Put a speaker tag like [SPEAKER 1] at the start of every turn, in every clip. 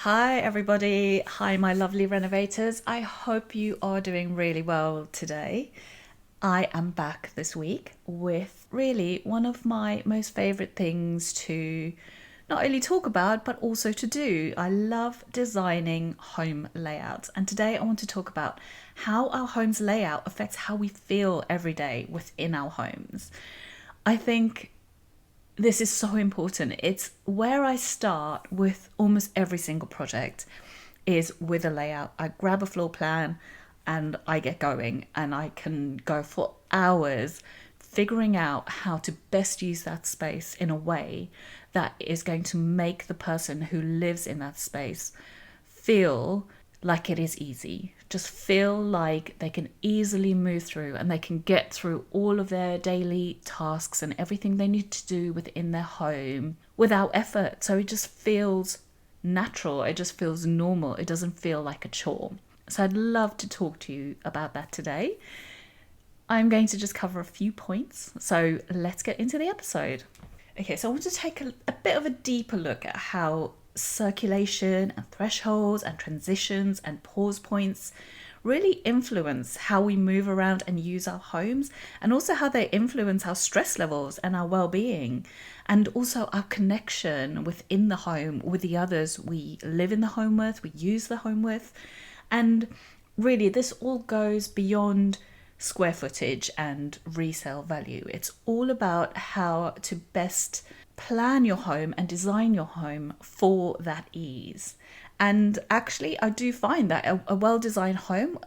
[SPEAKER 1] Hi, everybody. Hi, my lovely renovators. I hope you are doing really well today. I am back this week with really one of my most favorite things to not only talk about, but also to do. I love designing home layouts. And today I want to talk about how our home's layout affects how we feel every day within our homes. I think this is so important. It's where I start with almost every single project is with a layout. I grab a floor plan and I get going, and I can go for hours figuring out how to best use that space in a way that is going to make the person who lives in that space feel like it is easy. Just feel like they can easily move through and they can get through all of their daily tasks and everything they need to do within their home without effort. So it just feels natural. It just feels normal. It doesn't feel like a chore. So I'd love to talk to you about that today. I'm going to just cover a few points. So let's get into the episode. Okay, so I want to take a bit of a deeper look at how circulation and thresholds and transitions and pause points really influence how we move around and use our homes, and also how they influence our stress levels and our well-being, and also our connection within the home with the others we live in the home with, we use the home with. And really, this all goes beyond square footage and resale value. It's all about how to best plan your home and design your home for that ease. And actually, I do find that a well-designed home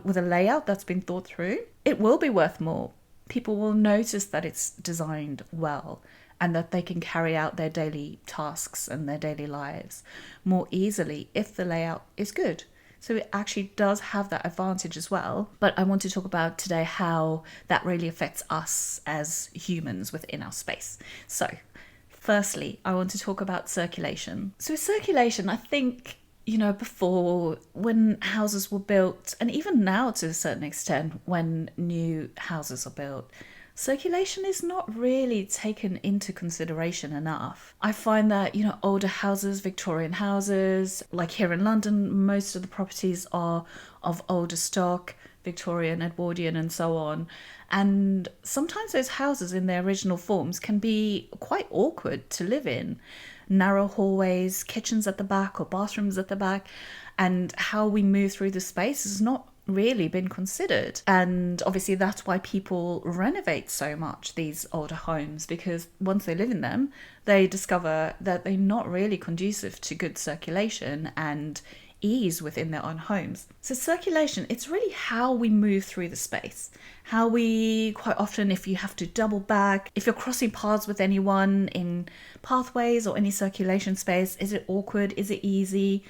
[SPEAKER 1] with a layout that's been thought through, it will be worth more. People will notice that it's designed well and that they can carry out their daily tasks and their daily lives more easily if the layout is good. So it actually does have that advantage as well. But I want to talk about today how that really affects us as humans within our space. So firstly, I want to talk about circulation. So circulation, I think, before, when houses were built, and even now to a certain extent when new houses are built, circulation is not really taken into consideration enough. I find that, older houses, Victorian houses, like here in London, most of the properties are of older stock, Victorian, Edwardian, and so on. And sometimes those houses in their original forms can be quite awkward to live in. Narrow hallways, kitchens at the back or bathrooms at the back, and how we move through the space has not really been considered. And obviously that's why people renovate so much these older homes, because once they live in them, they discover that they're not really conducive to good circulation and ease within their own homes. So circulation, it's really how we move through the space. How we, quite often, if you have to double back, if you're crossing paths with anyone in pathways or any circulation space, is it awkward? Is it easy?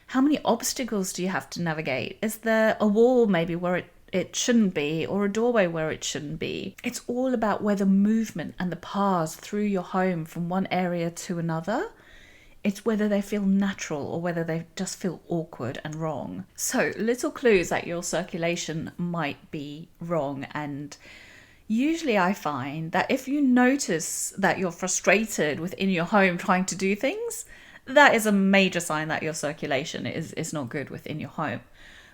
[SPEAKER 1] How many obstacles do you have to navigate? Is there a wall maybe where it shouldn't be, or a doorway where it shouldn't be? It's all about where the movement and the paths through your home from one area to another. It's whether they feel natural or whether they just feel awkward and wrong. So little clues that your circulation might be wrong. And usually I find that if you notice that you're frustrated within your home trying to do things, that is a major sign that your circulation is not good within your home.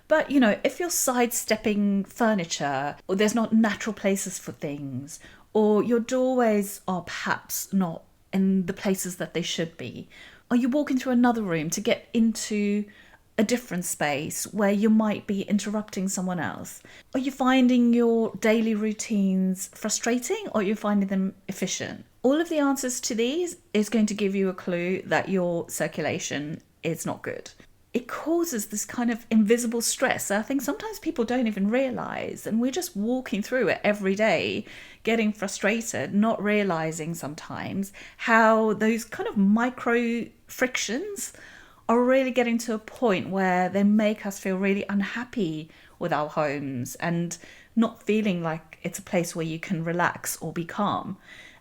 [SPEAKER 1] But, if you're sidestepping furniture, or there's not natural places for things, or your doorways are perhaps not in the places that they should be, or you're walking through another room to get into a different space where you might be interrupting someone else, are you finding your daily routines frustrating, or are you finding them efficient? All of the answers to these is going to give you a clue that your circulation is not good. It causes this kind of invisible stress that I think sometimes people don't even realize, and we're just walking through it every day, getting frustrated, not realizing sometimes how those kind of micro frictions are really getting to a point where they make us feel really unhappy with our homes and not feeling like it's a place where you can relax or be calm.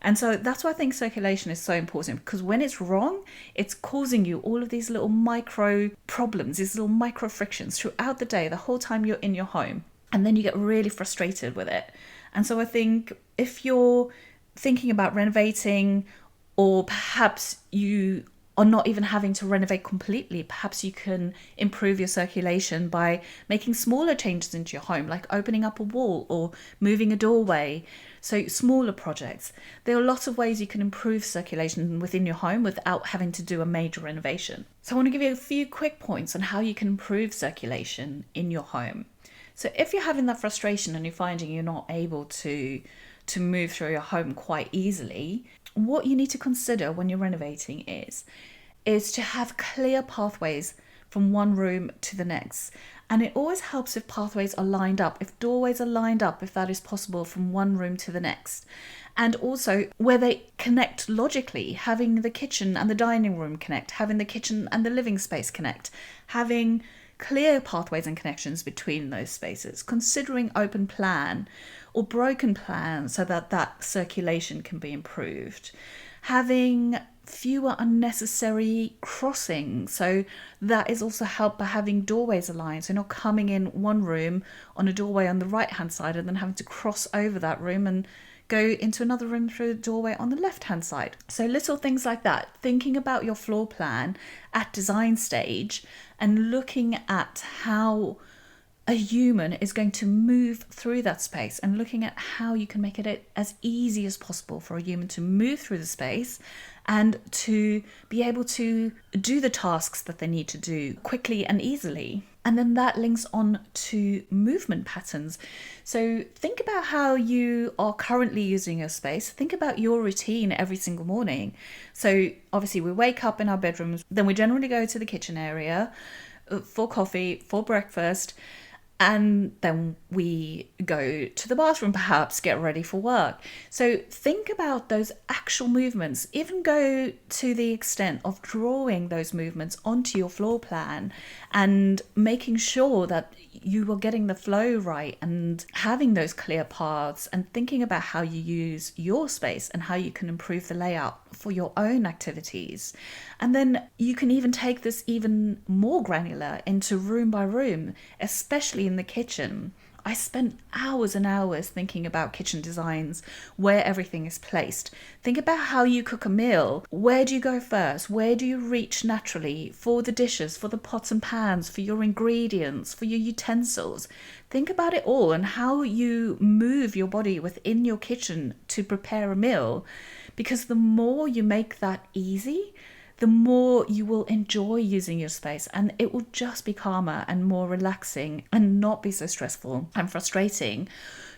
[SPEAKER 1] And so that's why I think circulation is so important, because when it's wrong, it's causing you all of these little micro problems, these little micro frictions throughout the day, the whole time you're in your home. And then you get really frustrated with it. And so I think if you're thinking about renovating, or perhaps you or not even having to renovate completely. Perhaps you can improve your circulation by making smaller changes into your home, like opening up a wall or moving a doorway. So smaller projects. There are lots of ways you can improve circulation within your home without having to do a major renovation. So I want to give you a few quick points on how you can improve circulation in your home. So if you're having that frustration and you're finding you're not able to move through your home quite easily, what you need to consider when you're renovating is to have clear pathways from one room to the next. And it always helps if pathways are lined up, if doorways are lined up, if that is possible, from one room to the next. And also where they connect logically, having the kitchen and the dining room connect, having the kitchen and the living space connect, having clear pathways and connections between those spaces, considering open plan or broken plan so that that circulation can be improved, having fewer unnecessary crossings. So that is also helped by having doorways aligned. So not coming in one room on a doorway on the right hand side and then having to cross over that room and go into another room through the doorway on the left hand side. So little things like that, thinking about your floor plan at design stage and looking at how a human is going to move through that space and looking at how you can make it as easy as possible for a human to move through the space and to be able to do the tasks that they need to do quickly and easily. And then that links on to movement patterns. So think about how you are currently using your space. Think about your routine every single morning. So obviously we wake up in our bedrooms, then we generally go to the kitchen area for coffee, for breakfast, and then we go to the bathroom, perhaps get ready for work. So think about those actual movements, even go to the extent of drawing those movements onto your floor plan and making sure that you are getting the flow right and having those clear paths and thinking about how you use your space and how you can improve the layout for your own activities. And then you can even take this even more granular into room by room, especially in the kitchen. I spent hours and hours thinking about kitchen designs, where everything is placed. Think about how you cook a meal. Where do you go first? Where do you reach naturally for the dishes, for the pots and pans, for your ingredients, for your utensils? Think about it all and how you move your body within your kitchen to prepare a meal. Because the more you make that easy, the more you will enjoy using your space, and it will just be calmer and more relaxing and not be so stressful and frustrating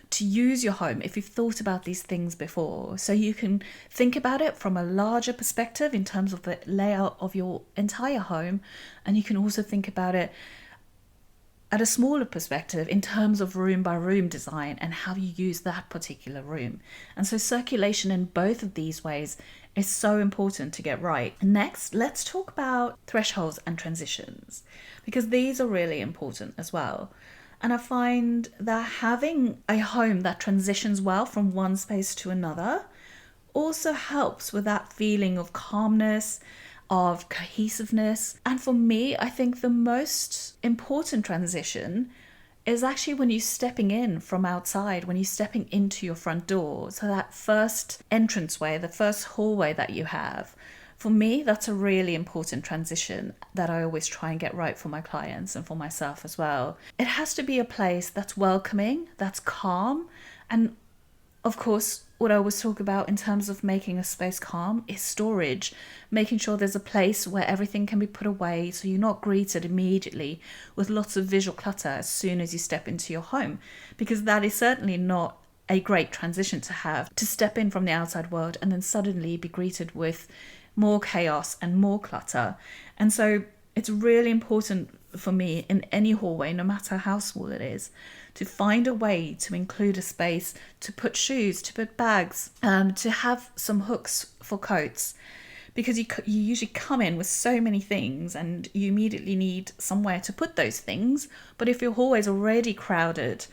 [SPEAKER 1] to use your home if you've thought about these things before. So you can think about it from a larger perspective in terms of the layout of your entire home, and you can also think about it at a smaller perspective in terms of room by room design and how you use that particular room. And so circulation in both of these ways is so important to get right. Next, let's talk about thresholds and transitions, because these are really important as well. And I find that having a home that transitions well from one space to another also helps with that feeling of calmness, of cohesiveness. And for me, I think the most important transition is actually when you're stepping in from outside, when you're stepping into your front door. So that first entranceway, the first hallway that you have, for me, that's a really important transition that I always try and get right for my clients and for myself as well. It has to be a place that's welcoming, that's calm, and of course, what I always talk about in terms of making a space calm is storage, making sure there's a place where everything can be put away so you're not greeted immediately with lots of visual clutter as soon as you step into your home, because that is certainly not a great transition to have, to step in from the outside world and then suddenly be greeted with more chaos and more clutter. And so it's really important for me in any hallway, no matter how small it is, to find a way to include a space to put shoes, to put bags, to have some hooks for coats, because you usually come in with so many things and you immediately need somewhere to put those things. But if your hallway is already crowded,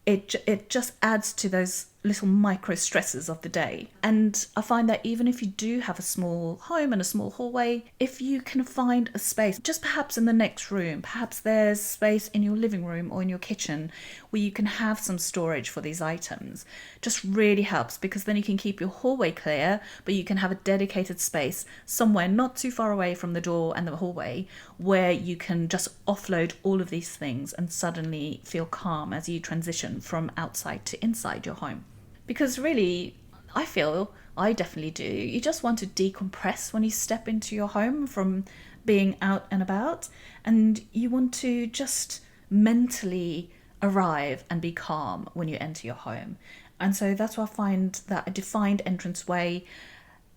[SPEAKER 1] it just adds to those little micro stresses of the day. And I find that even if you do have a small home and a small hallway, if you can find a space, just perhaps in the next room, perhaps there's space in your living room or in your kitchen where you can have some storage for these items, just really helps, because then you can keep your hallway clear, but you can have a dedicated space somewhere not too far away from the door and the hallway where you can just offload all of these things and suddenly feel calm as you transition from outside to inside your home. Because really, I feel, I definitely do, you just want to decompress when you step into your home from being out and about, and you want to just mentally arrive and be calm when you enter your home. And so that's why I find that a defined entranceway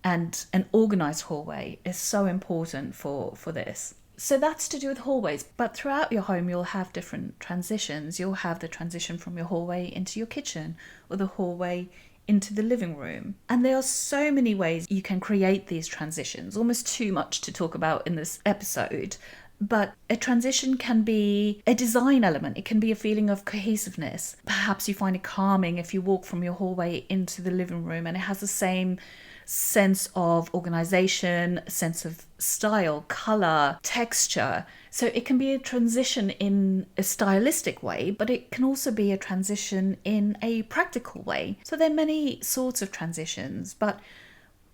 [SPEAKER 1] and an organized hallway is so important for this. So that's to do with hallways, but throughout your home you'll have different transitions. You'll have the transition from your hallway into your kitchen, or the hallway into the living room. And there are so many ways you can create these transitions, almost too much to talk about in this episode. But a transition can be a design element. It can be a feeling of cohesiveness. Perhaps you find it calming if you walk from your hallway into the living room and it has the same sense of organization, sense of style, color, texture. So it can be a transition in a stylistic way, but it can also be a transition in a practical way. So there are many sorts of transitions, but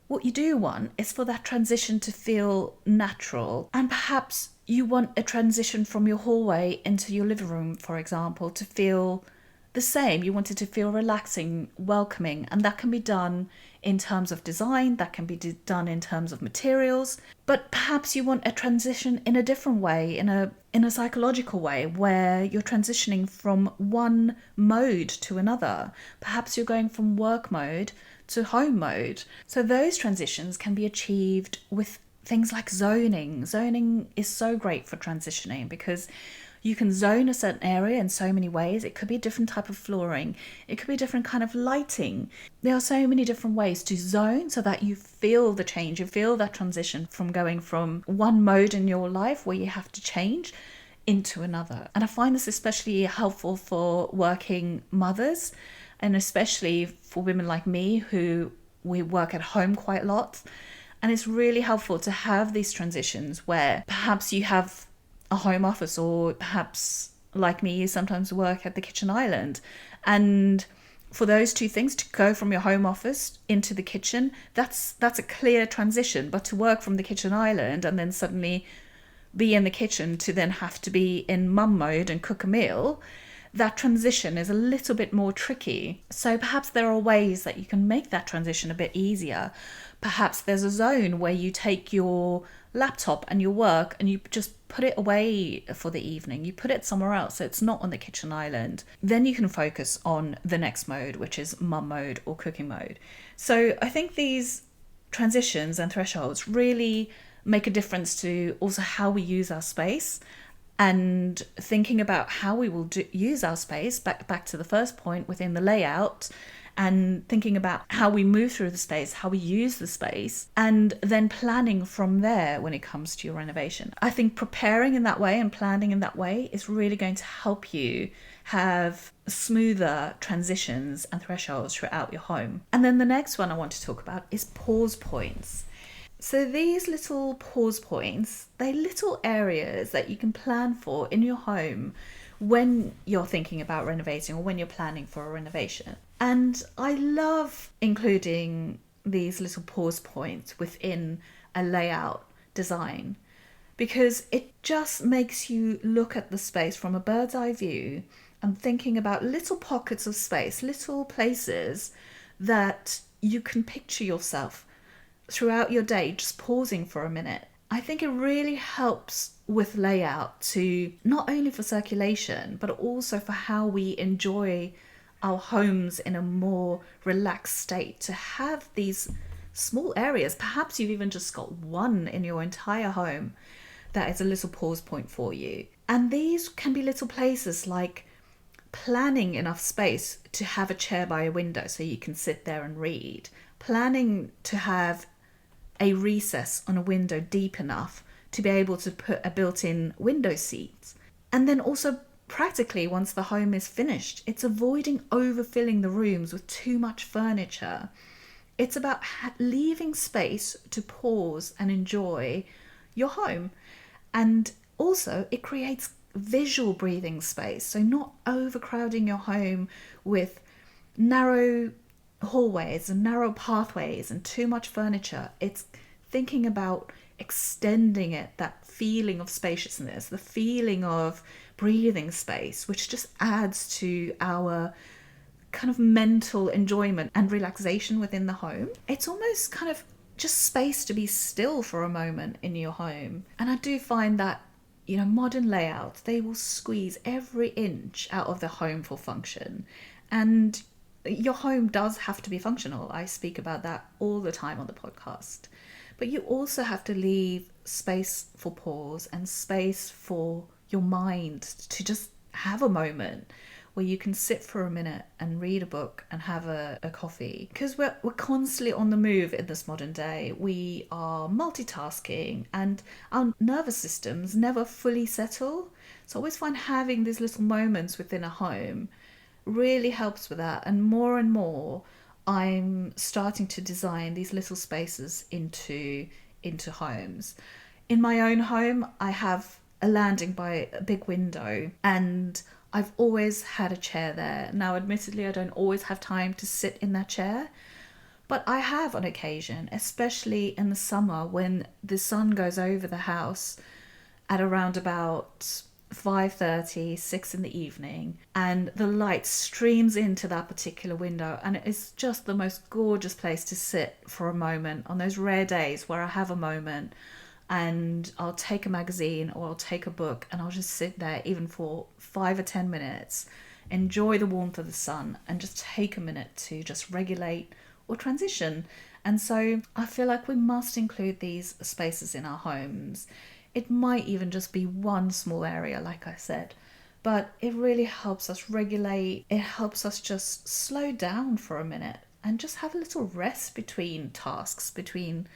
[SPEAKER 1] what you do want is for that transition to feel natural. And perhaps you want a transition from your hallway into your living room, for example, to feel the same. You want it to feel relaxing, welcoming, and that can be done in terms of design, that can be done in terms of materials. But perhaps you want a transition in a different way, in a psychological way, where you're transitioning from one mode to another. Perhaps you're going from work mode to home mode. So those transitions can be achieved with things like zoning. Zoning is so great for transitioning because you can zone a certain area in so many ways. It could be a different type of flooring. It could be a different kind of lighting. There are so many different ways to zone so that you feel the change. You feel that transition from going from one mode in your life where you have to change into another. And I find this especially helpful for working mothers, and especially for women like me who we work at home quite a lot. And it's really helpful to have these transitions where perhaps you have a home office, or perhaps like me, you sometimes work at the kitchen island. And for those two things, to go from your home office into the kitchen, that's a clear transition. But to work from the kitchen island and then suddenly be in the kitchen to then have to be in mum mode and cook a meal, that transition is a little bit more tricky. So perhaps there are ways that you can make that transition a bit easier. Perhaps there's a zone where you take your laptop and your work and you just put it away for the evening. You put it somewhere else so it's not on the kitchen island. Then you can focus on the next mode, which is mum mode or cooking mode. So I think these transitions and thresholds really make a difference to also how we use our space, and thinking about how we will use our space, back to the first point within the layout, and thinking about how we move through the space, how we use the space, and then planning from there when it comes to your renovation. I think preparing in that way and planning in that way is really going to help you have smoother transitions and thresholds throughout your home. And then the next one I want to talk about is pause points. So these little pause points, they're little areas that you can plan for in your home when you're thinking about renovating or when you're planning for a renovation. And I love including these little pause points within a layout design because it just makes you look at the space from a bird's eye view and thinking about little pockets of space, little places that you can picture yourself throughout your day, just pausing for a minute. I think it really helps with layout to not only for circulation, but also for how we enjoy our homes in a more relaxed state, to have these small areas. Perhaps you've even just got one in your entire home that is a little pause point for you. And these can be little places like planning enough space to have a chair by a window so you can sit there and read, planning to have a recess on a window deep enough to be able to put a built-in window seat, and then also practically, once the home is finished, it's avoiding overfilling the rooms with too much furniture. It's about leaving space to pause and enjoy your home. And also, it creates visual breathing space. So, not overcrowding your home with narrow hallways and narrow pathways and too much furniture. It's thinking about extending it, that feeling of spaciousness, the feeling of breathing space, which just adds to our kind of mental enjoyment and relaxation within the home. It's almost kind of just space to be still for a moment in your home. And I do find that, modern layouts, they will squeeze every inch out of the home for function. And your home does have to be functional. I speak about that all the time on the podcast. But you also have to leave space for pause and space for your mind to just have a moment where you can sit for a minute and read a book and have a coffee. Because we're constantly on the move in this modern day. We are multitasking and our nervous systems never fully settle. So I always find having these little moments within a home really helps with that. And more I'm starting to design these little spaces into homes. In my own home, I have a landing by a big window, and I've always had a chair there. Now, admittedly, I don't always have time to sit in that chair, but I have on occasion, especially in the summer when the sun goes over the house at around about 5:30, 6 in the evening, and the light streams into that particular window, and it is just the most gorgeous place to sit for a moment on those rare days where I have a moment and I'll take a magazine or I'll take a book and I'll just sit there even for 5 or 10 minutes, enjoy the warmth of the sun and just take a minute to just regulate or transition. And so I feel like we must include these spaces in our homes. It might even just be one small area, like I said, but it really helps us regulate. It helps us just slow down for a minute and just have a little rest between tasks, between,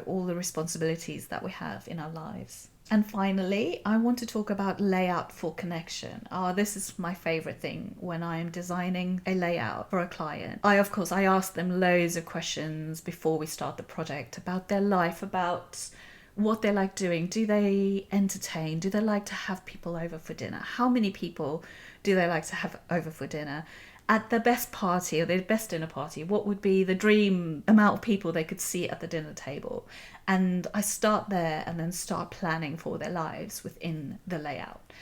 [SPEAKER 1] all the responsibilities that we have in our lives. And finally, I want to talk about layout for connection. This is my favorite thing when I am designing a layout for a client. I ask them loads of questions before we start the project about their life, about what they like doing. Do they entertain? Do they like to have people over for dinner? How many people do they like to have over for dinner? At the best party or the best dinner party, what would be the dream amount of people they could see at the dinner table? And I start there and then start planning for their lives within the layout.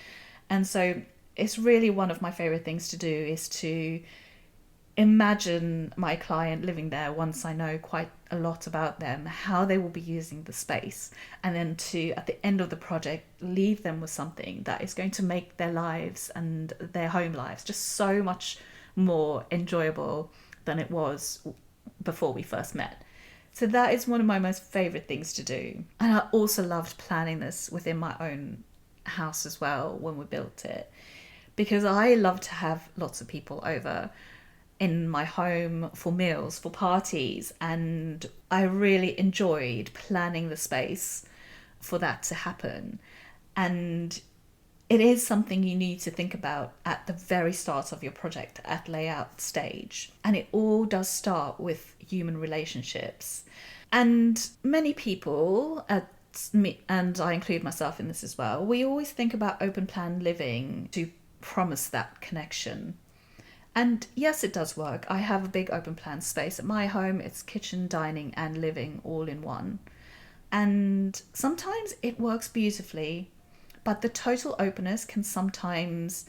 [SPEAKER 1] And so it's really one of my favorite things to do is to imagine my client living there once I know quite a lot about them, how they will be using the space, and then to, at the end of the project, leave them with something that is going to make their lives and their home lives just so much more enjoyable than it was before we first met. So that is one of my most favorite things to do. And I also loved planning this within my own house as well when we built it, because I love to have lots of people over in my home for meals, for parties, and I really enjoyed planning the space for that to happen. And it is something you need to think about at the very start of your project at layout stage. And it all does start with human relationships. And many people, and I include myself in this as well, we always think about open plan living to promise that connection. And yes, it does work. I have a big open plan space at my home. It's kitchen, dining, and living all in one. And sometimes it works beautifully, but the total openness can sometimes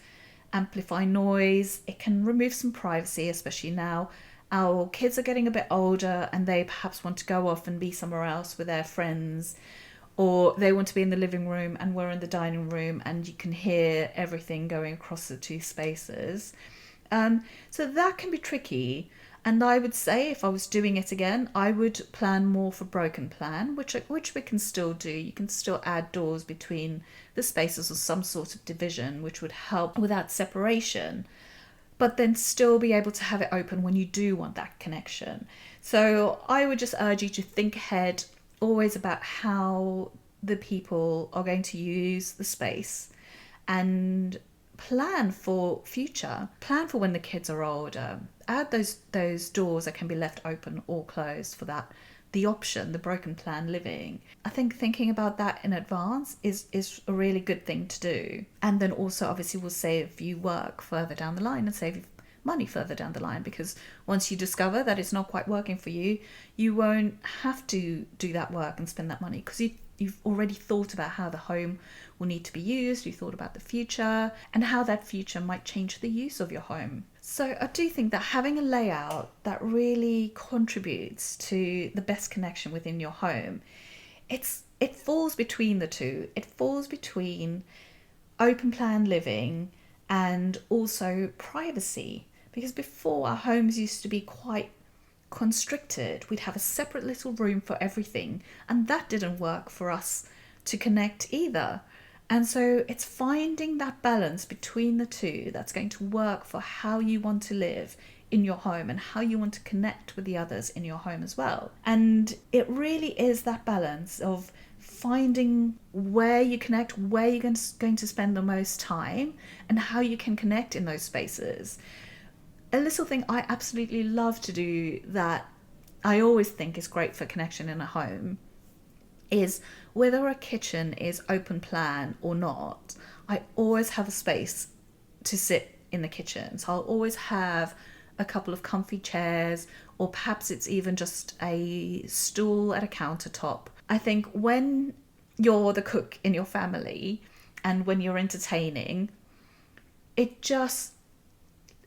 [SPEAKER 1] amplify noise. It can remove some privacy, especially now. Our kids are getting a bit older and they perhaps want to go off and be somewhere else with their friends, or they want to be in the living room and we're in the dining room and you can hear everything going across the two spaces. So that can be tricky. And I would say if I was doing it again, I would plan more for broken plan, which we can still do. You can still add doors between the spaces or some sort of division, which would help with that separation, but then still be able to have it open when you do want that connection. So I would just urge you to think ahead always about how the people are going to use the space, and plan for future, plan for when the kids are older, add those doors that can be left open or closed for that, the option, the broken plan living. I think thinking about that in advance is a really good thing to do. And then also obviously will save you work further down the line and save you money further down the line, because once you discover that it's not quite working for you, you won't have to do that work and spend that money, because you've already thought about how the home will need to be used, you thought about the future and how that future might change the use of your home. So I do think that having a layout that really contributes to the best connection within your home, it falls between the two. It falls between open plan living and also privacy. Because before, our homes used to be quite constricted. We'd have a separate little room for everything, and that didn't work for us to connect either. And so it's finding that balance between the two that's going to work for how you want to live in your home and how you want to connect with the others in your home as well. And it really is that balance of finding where you connect, where you're going to spend the most time, and how you can connect in those spaces. A little thing I absolutely love to do that I always think is great for connection in a home is, whether a kitchen is open plan or not, I always have a space to sit in the kitchen. So I'll always have a couple of comfy chairs, or perhaps it's even just a stool at a countertop. I think when you're the cook in your family and when you're entertaining, it just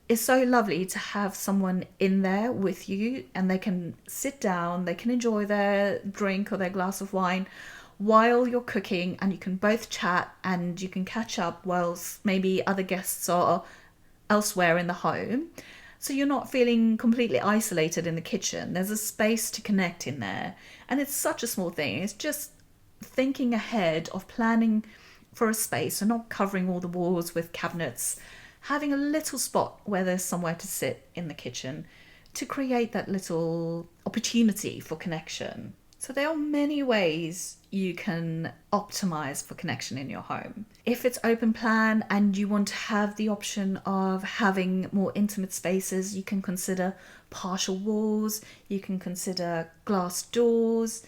[SPEAKER 1] is so lovely to have someone in there with you, and they can sit down, they can enjoy their drink or their glass of wine while you're cooking, and you can both chat and you can catch up whilst maybe other guests are elsewhere in the home. So you're not feeling completely isolated in the kitchen. There's a space to connect in there. And it's such a small thing. It's just thinking ahead of planning for a space and not covering all the walls with cabinets, having a little spot where there's somewhere to sit in the kitchen to create that little opportunity for connection. So there are many ways you can optimize for connection in your home. If it's open plan and you want to have the option of having more intimate spaces, you can consider partial walls, you can consider glass doors,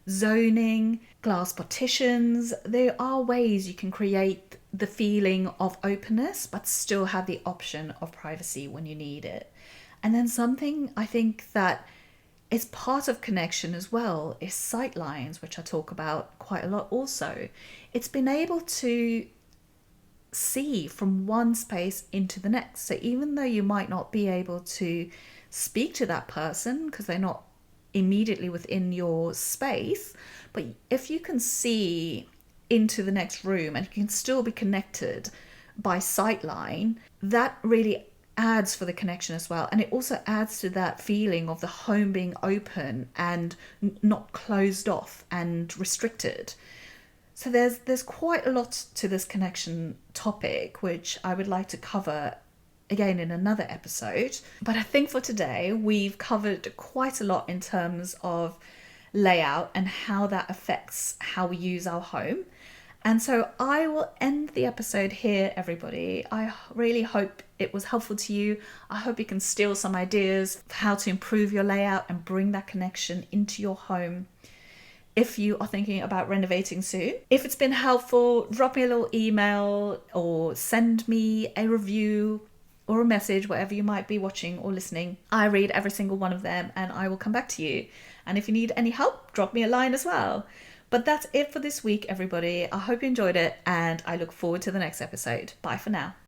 [SPEAKER 1] zoning, glass partitions. There are ways you can create the feeling of openness but still have the option of privacy when you need it. And then something I think that is part of connection as well is sight lines, which I talk about quite a lot also. It's been able to see from one space into the next. So even though you might not be able to speak to that person because they're not immediately within your space, but if you can see into the next room and you can still be connected by sightline, that really adds for the connection as well. And it also adds to that feeling of the home being open and not closed off and restricted. So there's quite a lot to this connection topic, which I would like to cover again in another episode. But I think for today, we've covered quite a lot in terms of layout and how that affects how we use our home. And so I will end the episode here, everybody. I really hope it was helpful to you. I hope you can steal some ideas for how to improve your layout and bring that connection into your home if you are thinking about renovating soon. If it's been helpful, drop me a little email or send me a review or a message, whatever you might be watching or listening. I read every single one of them and I will come back to you. And if you need any help, drop me a line as well. But that's it for this week, everybody. I hope you enjoyed it and I look forward to the next episode. Bye for now.